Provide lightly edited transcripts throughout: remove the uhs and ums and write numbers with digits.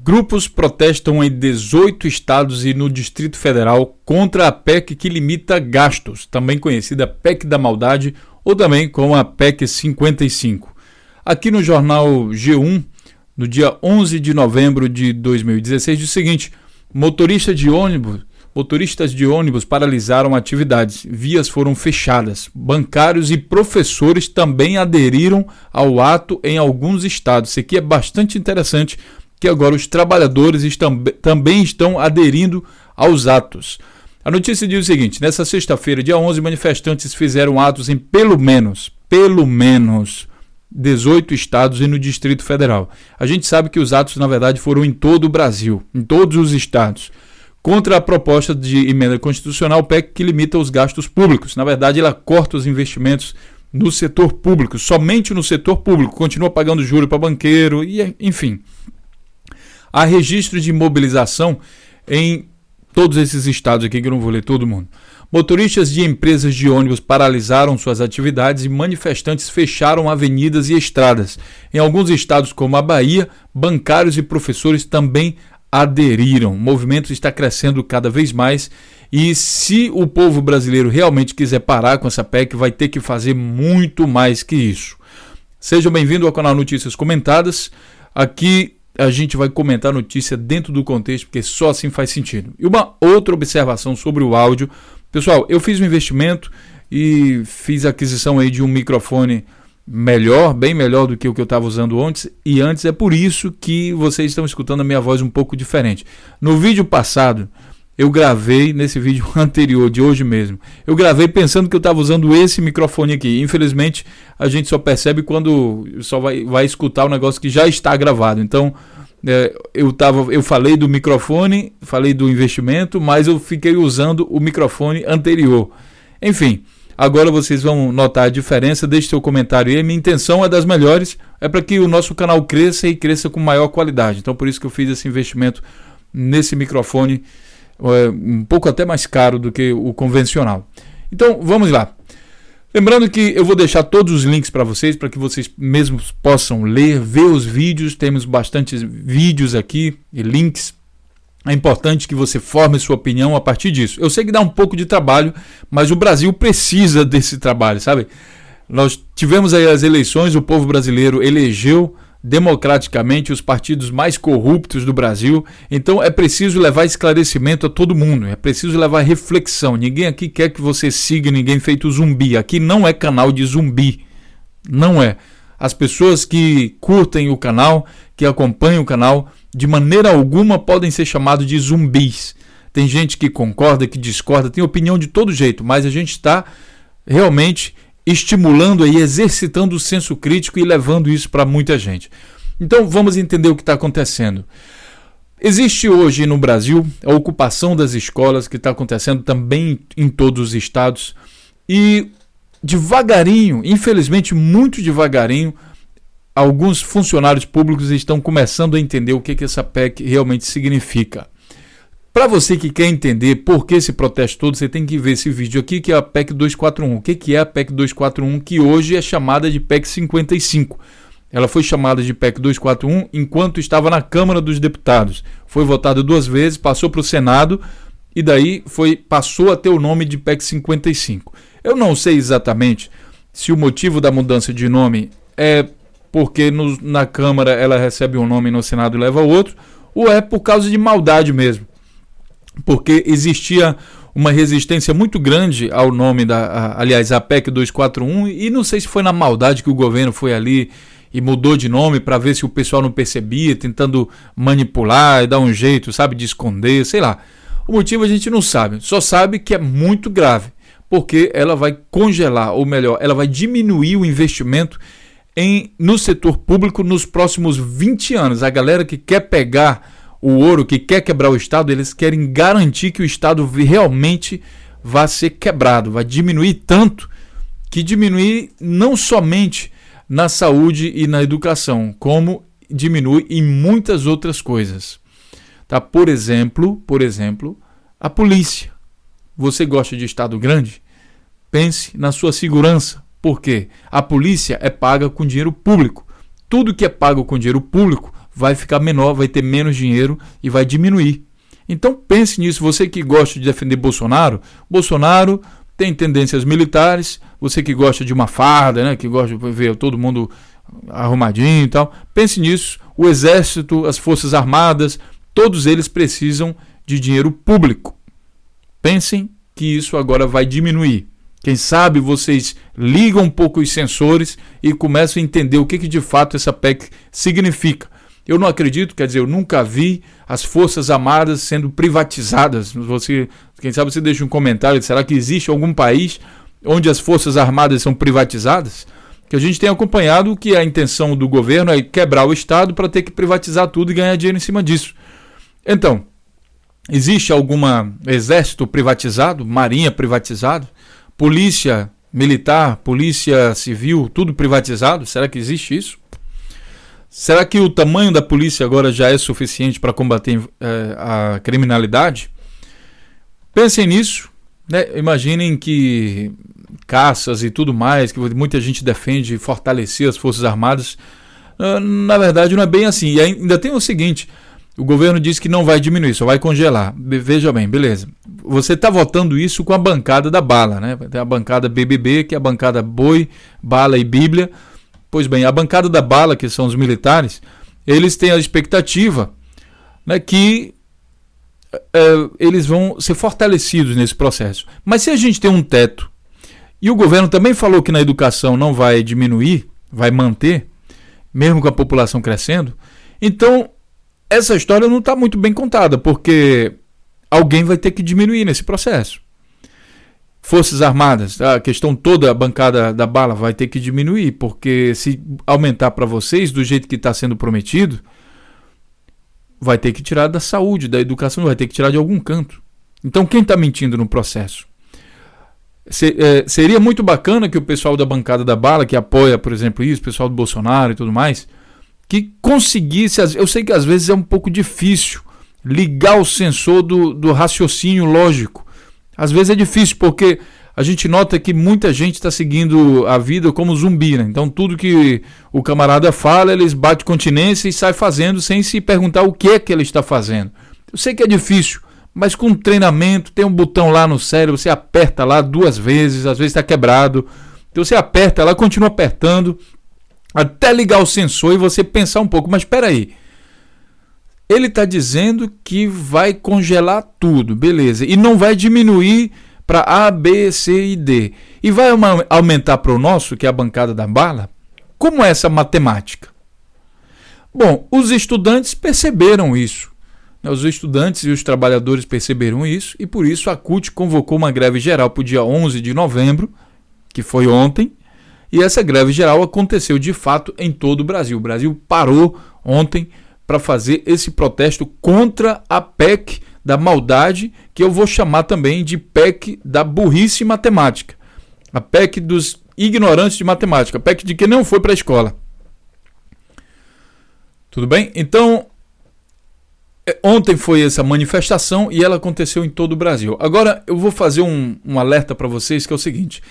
Grupos protestam em 18 estados e no Distrito Federal contra a PEC que limita gastos, também conhecida PEC da Maldade ou também como a PEC 55. Aqui no jornal G1, no dia 11 de novembro de 2016, diz o seguinte: motoristas de ônibus paralisaram atividades, vias foram fechadas, bancários e professores também aderiram ao ato em alguns estados. Isso aqui é bastante interessante, que agora os trabalhadores também estão aderindo aos atos. A notícia diz o seguinte: nessa sexta-feira, dia 11, manifestantes fizeram atos em pelo menos 18 estados e no Distrito Federal. A gente sabe que os atos, na verdade, foram em todo o Brasil, em todos os estados, contra a proposta de emenda constitucional PEC que limita os gastos públicos. Na verdade, ela corta os investimentos no setor público, somente no setor público, continua pagando juros para banqueiro, e enfim. Há registro de mobilização em todos esses estados aqui, que eu não vou ler todo mundo. Motoristas de empresas de ônibus paralisaram suas atividades e manifestantes fecharam avenidas e estradas. Em alguns estados, como a Bahia, bancários e professores também aderiram. O movimento está crescendo cada vez mais e se o povo brasileiro realmente quiser parar com essa PEC, vai ter que fazer muito mais que isso. Sejam bem-vindos ao canal Notícias Comentadas. Aqui a gente vai comentar a notícia dentro do contexto, porque só assim faz sentido. E uma outra observação sobre o áudio. Pessoal, eu fiz um investimento e fiz a aquisição aí de um microfone melhor, bem melhor do que o que eu estava usando antes, e antes é por isso que vocês estão escutando a minha voz um pouco diferente. No vídeo passado, eu gravei, nesse vídeo anterior, de hoje mesmo, eu gravei pensando que eu estava usando esse microfone aqui. Infelizmente, a gente só percebe quando só vai escutar o negócio que já está gravado. Então, eu falei do microfone, falei do investimento, mas eu fiquei usando o microfone anterior. Enfim, agora vocês vão notar a diferença. Deixe seu comentário aí. Minha intenção é das melhores, é para que o nosso canal cresça e cresça com maior qualidade. Então, por isso que eu fiz esse investimento nesse microfone, um pouco até mais caro do que o convencional. Então, vamos lá. Lembrando que eu vou deixar todos os links para vocês mesmos possam ler, ver os vídeos. Temos bastantes vídeos aqui e links. É importante que você forme sua opinião a partir disso. Eu sei que dá um pouco de trabalho, mas o Brasil precisa desse trabalho, sabe? Nós tivemos aí as eleições, o povo brasileiro elegeu democraticamente os partidos mais corruptos do Brasil. Então é preciso levar esclarecimento a todo mundo, é preciso levar reflexão. Ninguém aqui quer que você siga ninguém feito zumbi. Aqui não é canal de zumbi, não é. As pessoas que curtem o canal, que acompanham o canal, de maneira alguma podem ser chamados de zumbis. Tem gente que concorda, que discorda, tem opinião de todo jeito, mas a gente está realmente estimulando e exercitando o senso crítico e levando isso para muita gente. Então vamos entender o que está acontecendo. Existe hoje no Brasil a ocupação das escolas, que está acontecendo também em todos os estados, e devagarinho, infelizmente muito devagarinho, alguns funcionários públicos estão começando a entender o que essa PEC realmente significa. Para você que quer entender por que esse protesto todo, você tem que ver esse vídeo aqui, que é a PEC 241. O que é a PEC 241, que hoje é chamada de PEC 55. Ela foi chamada de PEC 241 enquanto estava na Câmara dos Deputados. Foi votada 2 vezes, passou para o Senado e daí passou a ter o nome de PEC 55. Eu não sei exatamente se o motivo da mudança de nome é porque na Câmara ela recebe um nome e no Senado leva outro, ou é por causa de maldade mesmo. Porque existia uma resistência muito grande ao nome a PEC 241, e não sei se foi na maldade que o governo foi ali e mudou de nome para ver se o pessoal não percebia, tentando manipular e dar um jeito, sabe, de esconder, sei lá. O motivo a gente não sabe, só sabe que é muito grave, porque ela vai congelar, ou melhor, ela vai diminuir o investimento no setor público nos próximos 20 anos. A galera que quer pegar o ouro, que quer quebrar o Estado, eles querem garantir que o Estado realmente vai ser quebrado, vai diminuir tanto que diminuir não somente na saúde e na educação, como diminui em muitas outras coisas. Tá? Por exemplo, a polícia. Você gosta de Estado grande? Pense na sua segurança, porque a polícia é paga com dinheiro público. Tudo que é pago com dinheiro público vai ficar menor, vai ter menos dinheiro e vai diminuir. Então pense nisso, você que gosta de defender Bolsonaro tem tendências militares, você que gosta de uma farda, né, que gosta de ver todo mundo arrumadinho e tal, pense nisso, o exército, as forças armadas, todos eles precisam de dinheiro público. Pensem que isso agora vai diminuir. Quem sabe vocês ligam um pouco os sensores e começam a entender o que de fato essa PEC significa. Eu não acredito, quer dizer, eu nunca vi as Forças Armadas sendo privatizadas. Quem sabe você deixa um comentário, será que existe algum país onde as Forças Armadas são privatizadas? Que a gente tem acompanhado que a intenção do governo é quebrar o Estado para ter que privatizar tudo e ganhar dinheiro em cima disso. Então, existe algum exército privatizado, marinha privatizado, polícia militar, polícia civil, tudo privatizado? Será que existe isso? Será que o tamanho da polícia agora já é suficiente para combater a criminalidade? Pensem nisso, né? Imaginem que caças e tudo mais, que muita gente defende fortalecer as Forças Armadas. Na verdade não é bem assim. E ainda tem o seguinte, o governo diz que não vai diminuir, só vai congelar. Veja bem, beleza. Você está votando isso com a bancada da bala, né? Tem a bancada BBB, que é a bancada Boi, Bala e Bíblia. Pois bem, a bancada da bala, que são os militares, eles têm a expectativa, né, que eles vão ser fortalecidos nesse processo. Mas se a gente tem um teto, e o governo também falou que na educação não vai diminuir, vai manter, mesmo com a população crescendo, então essa história não está muito bem contada, porque alguém vai ter que diminuir nesse processo. Forças Armadas, a questão toda, a bancada da bala vai ter que diminuir, porque se aumentar para vocês do jeito que está sendo prometido, vai ter que tirar da saúde, da educação, vai ter que tirar de algum canto. Então quem está mentindo no processo? Seria muito bacana que o pessoal da bancada da bala, que apoia, por exemplo, isso, o pessoal do Bolsonaro e tudo mais, que conseguisse, eu sei que às vezes é um pouco difícil ligar o sensor do raciocínio lógico. Às vezes é difícil, porque a gente nota que muita gente está seguindo a vida como zumbi, né? Então tudo que o camarada fala, eles batem continência e sai fazendo sem se perguntar o que é que ele está fazendo. Eu sei que é difícil, mas com treinamento, tem um botão lá no cérebro, você aperta lá 2 vezes, às vezes está quebrado. Então você aperta lá, continua apertando, até ligar o sensor e você pensar um pouco, mas espera aí. Ele está dizendo que vai congelar tudo, beleza, e não vai diminuir para A, B, C e D. E vai aumentar para o nosso, que é a bancada da bala? Como é essa matemática? Bom, os estudantes perceberam isso. Os estudantes e os trabalhadores perceberam isso, e por isso a CUT convocou uma greve geral para o dia 11 de novembro, que foi ontem, e essa greve geral aconteceu de fato em todo o Brasil. O Brasil parou ontem para fazer esse protesto contra a PEC da maldade, que eu vou chamar também de PEC da burrice matemática. A PEC dos ignorantes de matemática, a PEC de quem não foi para a escola. Tudo bem? Então, ontem foi essa manifestação e ela aconteceu em todo o Brasil. Agora, eu vou fazer um alerta para vocês, que é o seguinte.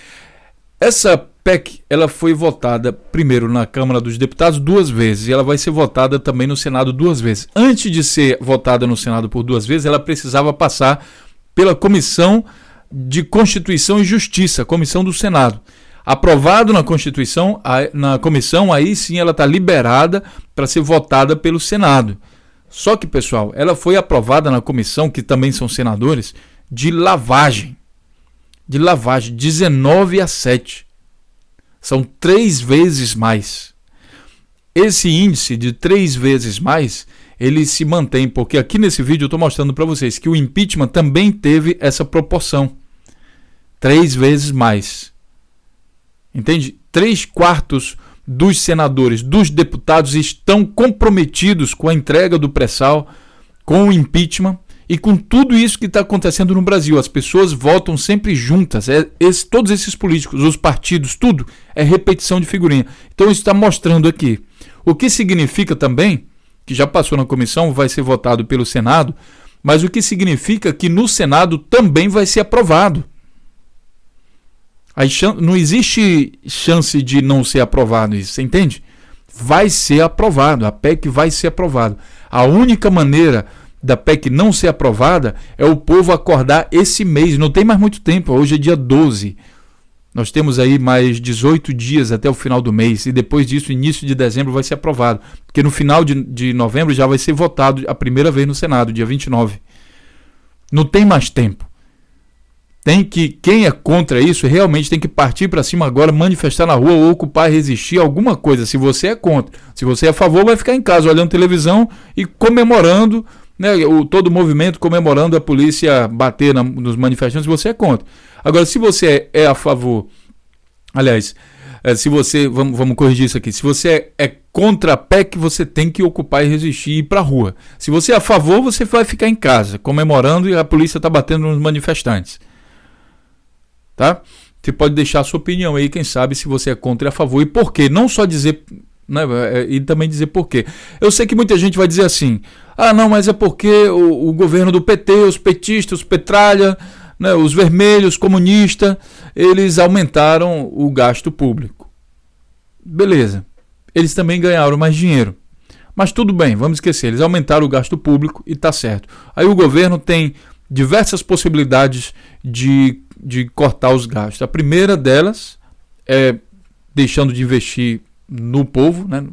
Essa PEC, ela foi votada primeiro na Câmara dos Deputados 2 vezes e ela vai ser votada também no Senado 2 vezes. Antes de ser votada no Senado por 2 vezes, ela precisava passar pela Comissão de Constituição e Justiça, Comissão do Senado. Aprovado na Constituição, na comissão, aí sim ela está liberada para ser votada pelo Senado. Só que, pessoal, ela foi aprovada na comissão, que também são senadores, de lavagem. 19-7. São 3 vezes mais. Esse índice de 3 vezes mais, ele se mantém, porque aqui nesse vídeo eu estou mostrando para vocês que o impeachment também teve essa proporção. 3 vezes mais. Entende? 3/4 dos senadores, dos deputados estão comprometidos com a entrega do pré-sal, com o impeachment e com tudo isso que está acontecendo no Brasil. As pessoas votam sempre juntas. Todos esses políticos, os partidos, tudo é repetição de figurinha. Então isso está mostrando aqui. O que significa também, que já passou na comissão, vai ser votado pelo Senado, mas o que significa que no Senado também vai ser aprovado. Não existe chance de não ser aprovado isso, você entende? vai ser aprovado, a PEC vai ser aprovada. A única maneira da PEC não ser aprovada é o povo acordar esse mês, não tem mais muito tempo, hoje é dia 12. Nós temos aí mais 18 dias até o final do mês, e depois disso, início de dezembro, vai ser aprovado. Porque no final de novembro já vai ser votado a primeira vez no Senado, dia 29. Não tem mais tempo. Quem é contra isso realmente tem que partir para cima agora, manifestar na rua, ou ocupar e resistir a alguma coisa. Se você é contra, se você é a favor, vai ficar em casa olhando televisão e comemorando, né, todo o movimento comemorando a polícia bater nos manifestantes. Se você é contra. Agora, se você é a favor, aliás, se você, vamos corrigir isso aqui, se você é contra a PEC, você tem que ocupar e resistir e ir para a rua. Se você é a favor, você vai ficar em casa comemorando e a polícia está batendo nos manifestantes. Tá? Você pode deixar a sua opinião aí, quem sabe, se você é contra e a favor e por quê. Não só dizer, né, e também dizer por quê. Eu sei que muita gente vai dizer assim, não, mas é porque o governo do PT, os petistas, os petralha, né, os vermelhos, comunistas, eles aumentaram o gasto público. Beleza. Eles também ganharam mais dinheiro. Mas tudo bem, vamos esquecer, eles aumentaram o gasto público e está certo. Aí o governo tem diversas possibilidades de cortar os gastos. A primeira delas é deixando de investir no povo, né,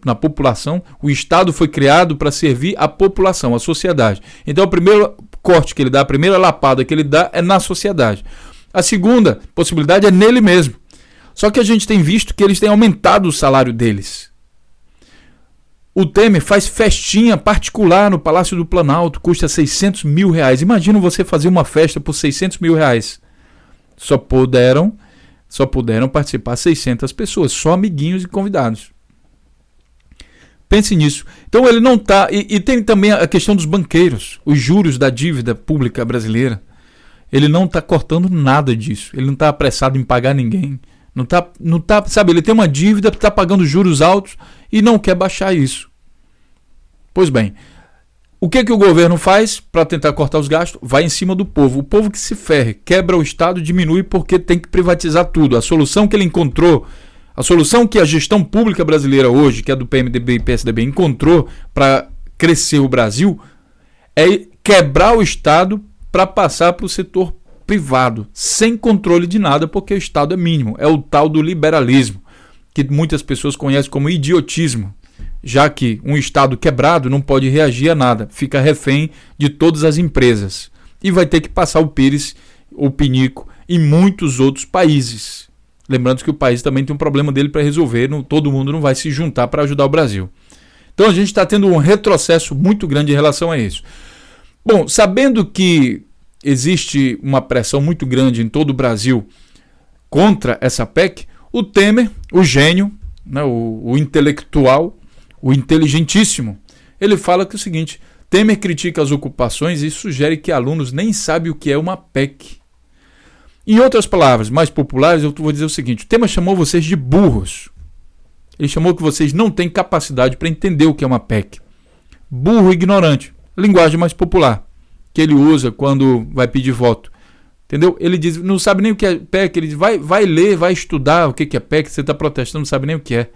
na população. O Estado foi criado para servir a população, a sociedade. Então, o primeiro corte que ele dá, a primeira lapada que ele dá é na sociedade. A segunda possibilidade é nele mesmo. Só que a gente tem visto que eles têm aumentado o salário deles. O Temer faz festinha particular no Palácio do Planalto, custa 600 mil reais. Imagina você fazer uma festa por 600 mil reais. Só puderam participar 600 pessoas, só amiguinhos e convidados. Pense nisso. Então ele não está... E tem também a questão dos banqueiros, os juros da dívida pública brasileira. Ele não está cortando nada disso. Ele não está apressado em pagar ninguém. Não tá, sabe, ele tem uma dívida, está pagando juros altos e não quer baixar isso. Pois bem, o que o governo faz para tentar cortar os gastos? Vai em cima do povo. O povo que se ferre, quebra o Estado, diminui porque tem que privatizar tudo. A solução que ele encontrou, a solução que a gestão pública brasileira hoje, que é do PMDB e PSDB, encontrou para crescer o Brasil, é quebrar o Estado para passar para o setor privado, sem controle de nada, porque o Estado é mínimo. É o tal do liberalismo, que muitas pessoas conhecem como idiotismo, já que um Estado quebrado não pode reagir a nada, fica refém de todas as empresas. E vai ter que passar o pires, o pinico, em muitos outros países. Lembrando que o país também tem um problema dele para resolver, todo mundo não vai se juntar para ajudar o Brasil. Então a gente está tendo um retrocesso muito grande em relação a isso. Bom, sabendo que existe uma pressão muito grande em todo o Brasil contra essa PEC, o Temer, o gênio, né, o intelectual, o inteligentíssimo, ele fala que é o seguinte: Temer critica as ocupações e sugere que alunos nem sabem o que é uma PEC. Em outras palavras, mais populares, eu vou dizer o seguinte: o Temer chamou vocês de burros. Ele chamou que vocês não têm capacidade para entender o que é uma PEC. Burro e ignorante. Linguagem mais popular que ele usa quando vai pedir voto. Entendeu? Ele diz, não sabe nem o que é PEC, ele diz, vai ler, vai estudar o que é PEC, você está protestando, não sabe nem o que é.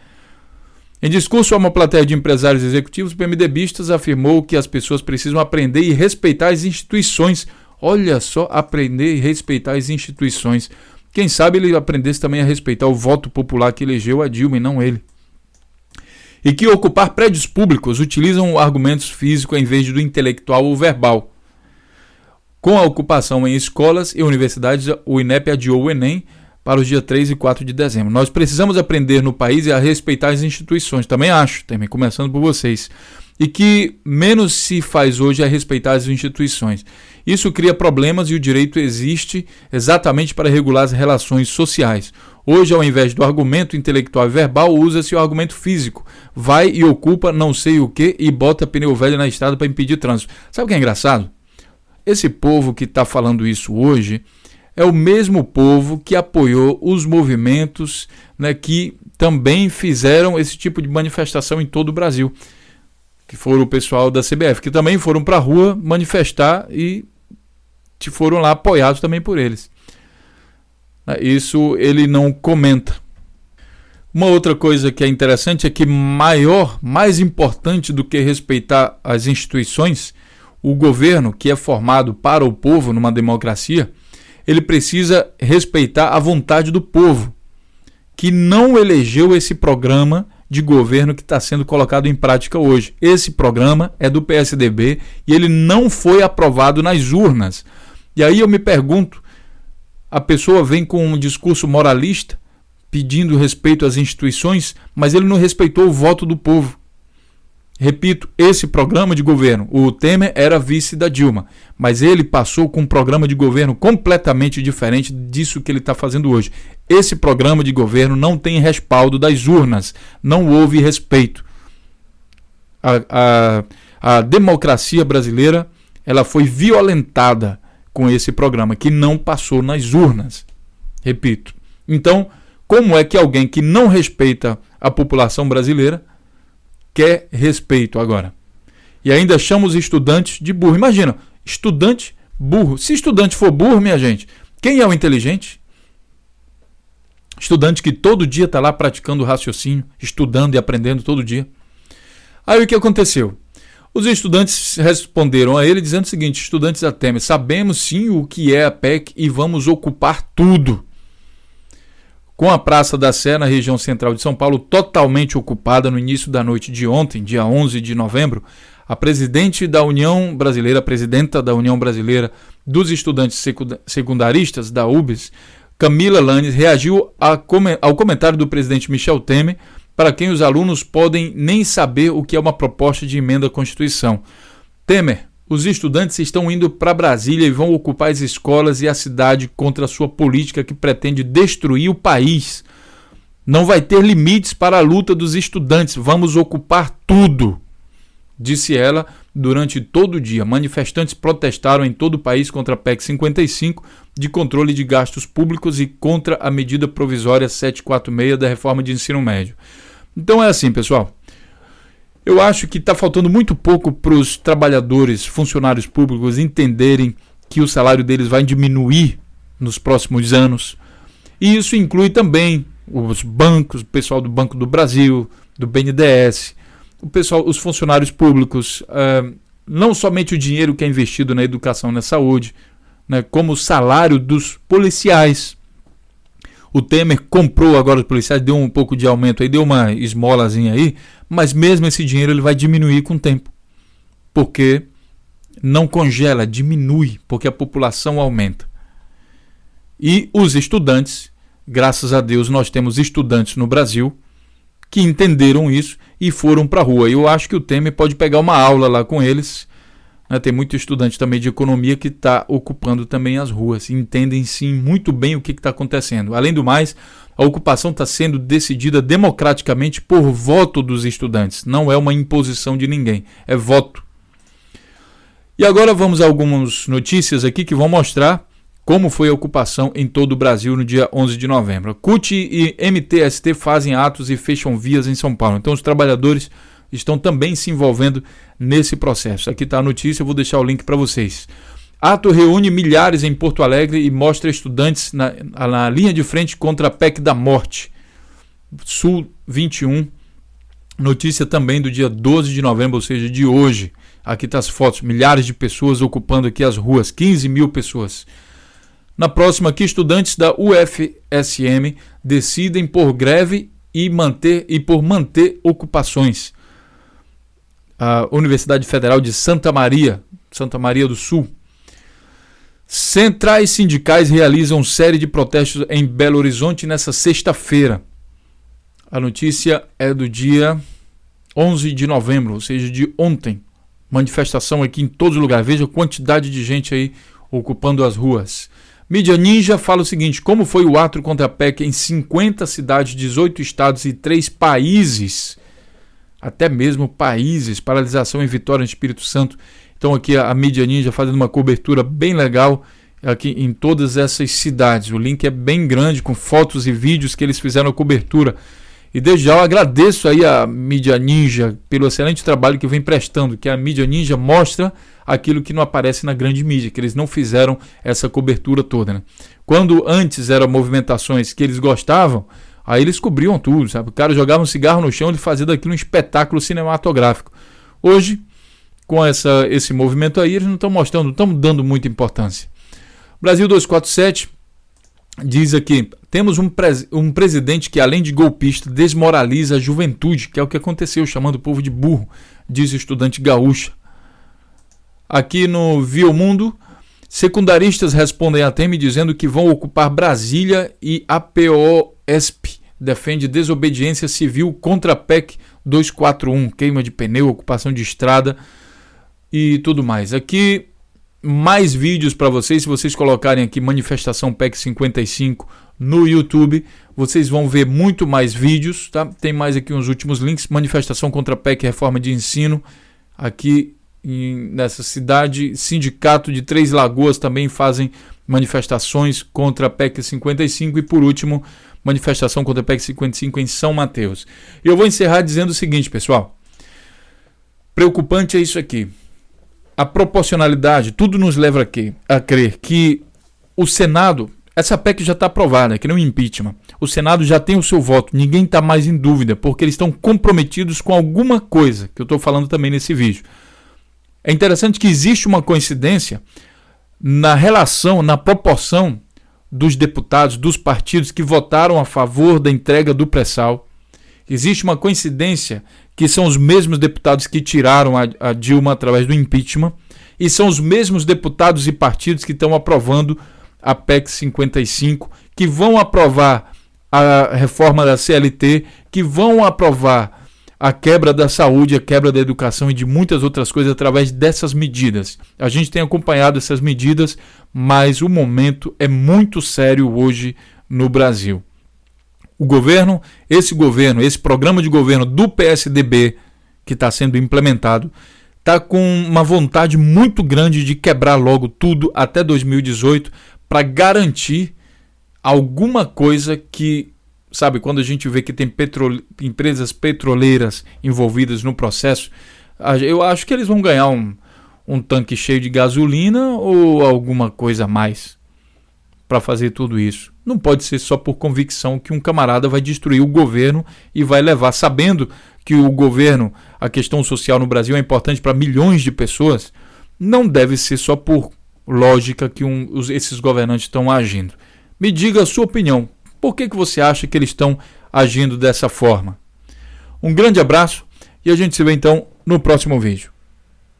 Em discurso a uma plateia de empresários executivos, o PMDBistas afirmou que as pessoas precisam aprender e respeitar as instituições. Olha só, aprender e respeitar as instituições. Quem sabe ele aprendesse também a respeitar o voto popular que elegeu a Dilma e não ele. E que ocupar prédios públicos utilizam argumentos físicos em vez do intelectual ou verbal. Com a ocupação em escolas e universidades, o INEP adiou o Enem para os dias 3 e 4 de dezembro. Nós precisamos aprender no país a respeitar as instituições. Também acho, também começando por vocês. E que menos se faz hoje é respeitar as instituições. Isso cria problemas e o direito existe exatamente para regular as relações sociais. Hoje, ao invés do argumento intelectual e verbal, usa-se o argumento físico. Vai e ocupa não sei o que e bota pneu velho na estrada para impedir trânsito. Sabe o que é engraçado? Esse povo que está falando isso hoje é o mesmo povo que apoiou os movimentos, né, que também fizeram esse tipo de manifestação em todo o Brasil, que foram o pessoal da CBF, que também foram para a rua manifestar e foram lá apoiados também por eles. Isso ele não comenta. Uma outra coisa que é interessante é que mais importante do que respeitar as instituições, o governo, que é formado para o povo numa democracia, ele precisa respeitar a vontade do povo, que não elegeu esse programa de governo que está sendo colocado em prática hoje. Esse programa é do PSDB e ele não foi aprovado nas urnas. E aí eu me pergunto, a pessoa vem com um discurso moralista, pedindo respeito às instituições, mas ele não respeitou o voto do povo. Repito, esse programa de governo, o Temer era vice da Dilma, mas ele passou com um programa de governo completamente diferente disso que ele está fazendo hoje. Esse programa de governo não tem respaldo das urnas, não houve respeito. A democracia brasileira, ela foi violentada com esse programa, que não passou nas urnas. Repito. Então, como é que alguém que não respeita a população brasileira quer respeito agora? E ainda chama os estudantes de burro. Imagina, estudante burro. Se estudante for burro, minha gente, quem é o inteligente? Estudante que todo dia está lá praticando raciocínio, estudando e aprendendo todo dia. Aí o que aconteceu? Os estudantes responderam a ele dizendo o seguinte: estudantes da Temer, sabemos sim o que é a PEC e vamos ocupar tudo. Com a Praça da Sé, na região central de São Paulo, totalmente ocupada no início da noite de ontem, dia 11 de novembro, a presidente da União Brasileira, a presidenta da União Brasileira dos Estudantes Secundaristas, da UBS, Camila Lanes, reagiu ao comentário do presidente Michel Temer, para quem os alunos podem nem saber o que é uma proposta de emenda à Constituição. Temer, os estudantes estão indo para Brasília e vão ocupar as escolas e a cidade contra a sua política que pretende destruir o país. Não vai ter limites para a luta dos estudantes, vamos ocupar tudo, disse ela durante todo o dia. Manifestantes protestaram em todo o país contra a PEC 55, de controle de gastos públicos, e contra a medida provisória 746 da reforma de ensino médio. Então é assim, pessoal. Eu acho que está faltando muito pouco para os trabalhadores, funcionários públicos entenderem que o salário deles vai diminuir nos próximos anos. E isso inclui também os bancos, o pessoal do Banco do Brasil, do BNDES, o pessoal, os funcionários públicos, não somente o dinheiro que é investido na educação e na saúde, né, como o salário dos policiais. O Temer comprou agora os policiais, deu um pouco de aumento aí, deu uma esmolazinha aí, mas mesmo esse dinheiro ele vai diminuir com o tempo. Porque não congela, diminui, porque a população aumenta. E os estudantes, graças a Deus nós temos estudantes no Brasil que entenderam isso e foram para a rua. Eu acho que o Temer pode pegar uma aula lá com eles. Tem muito estudante também de economia que está ocupando também as ruas. Entendem sim muito bem o que está acontecendo. Além do mais, a ocupação está sendo decidida democraticamente por voto dos estudantes. Não é uma imposição de ninguém, é voto. E agora vamos a algumas notícias aqui que vão mostrar como foi a ocupação em todo o Brasil no dia 11 de novembro. CUT e MTST fazem atos e fecham vias em São Paulo. Então os trabalhadores estão também se envolvendo nesse processo. Aqui está a notícia, eu vou deixar o link para vocês. Ato reúne milhares em Porto Alegre e mostra estudantes na linha de frente contra a PEC da morte. Sul 21, notícia também do dia 12 de novembro, ou seja, de hoje. Aqui está as fotos, milhares de pessoas ocupando aqui as ruas, 15 mil pessoas. Na próxima aqui, estudantes da UFSM decidem por greve por manter ocupações. A Universidade Federal de Santa Maria do Sul. Centrais sindicais realizam série de protestos em Belo Horizonte nessa sexta-feira. A notícia é do dia 11 de novembro, ou seja, de ontem. Manifestação aqui em todos os lugares. Veja a quantidade de gente aí ocupando as ruas. Mídia Ninja fala o seguinte: como foi o ato contra a PEC em 50 cidades, 18 estados e 3 países. Até mesmo países, paralisação em Vitória, no Espírito Santo. Então aqui a Mídia Ninja fazendo uma cobertura bem legal aqui em todas essas cidades. O link é bem grande, com fotos e vídeos que eles fizeram a cobertura. E desde já eu agradeço aí a Mídia Ninja pelo excelente trabalho que vem prestando, que a Mídia Ninja mostra aquilo que não aparece na grande mídia, que eles não fizeram essa cobertura toda, né? Quando antes eram movimentações que eles gostavam, Aí eles cobriam tudo, sabe? O cara jogava um cigarro no chão e fazia daquilo um espetáculo cinematográfico. Hoje, com esse movimento aí, eles não estão mostrando, não estão dando muita importância. Brasil 247 diz aqui: temos um presidente que, além de golpista, desmoraliza a juventude, que é o que aconteceu, chamando o povo de burro, diz o estudante gaúcha. Aqui no Via o Mundo, secundaristas respondem a Temer dizendo que vão ocupar Brasília e APOSP defende desobediência civil contra a PEC 241, queima de pneu, ocupação de estrada e tudo mais. Aqui mais vídeos para vocês, se vocês colocarem aqui manifestação PEC 55 no YouTube, vocês vão ver muito mais vídeos, tá? Tem mais aqui uns últimos links, manifestação contra a PEC reforma de ensino, aqui nessa cidade, sindicato de Três Lagoas também fazem manifestações contra a PEC 55 e por último, manifestação contra a PEC 55 em São Mateus. E eu vou encerrar dizendo o seguinte, pessoal, preocupante é isso aqui. A proporcionalidade, tudo nos leva a crer que o Senado, essa PEC já está aprovada, que nem o impeachment. O Senado já tem o seu voto, ninguém está mais em dúvida, porque eles estão comprometidos com alguma coisa, que eu estou falando também nesse vídeo. É interessante que existe uma coincidência na relação, na proporção dos deputados, dos partidos que votaram a favor da entrega do pré-sal. Existe uma coincidência que são os mesmos deputados que tiraram a Dilma através do impeachment e são os mesmos deputados e partidos que estão aprovando a PEC 55, que vão aprovar a reforma da CLT, que vão aprovar a quebra da saúde, a quebra da educação e de muitas outras coisas através dessas medidas. A gente tem acompanhado essas medidas, mas o momento é muito sério hoje no Brasil. O governo, esse programa de governo do PSDB que está sendo implementado, está com uma vontade muito grande de quebrar logo tudo até 2018 para garantir alguma coisa que, sabe, quando a gente vê que tem empresas petroleiras envolvidas no processo, eu acho que eles vão ganhar um tanque cheio de gasolina ou alguma coisa a mais para fazer tudo isso. Não pode ser só por convicção que um camarada vai destruir o governo e vai levar, sabendo que o governo, a questão social no Brasil é importante para milhões de pessoas, não deve ser só por lógica que esses governantes estão agindo. Me diga a sua opinião. Por que você acha que eles estão agindo dessa forma? Um grande abraço e a gente se vê então no próximo vídeo.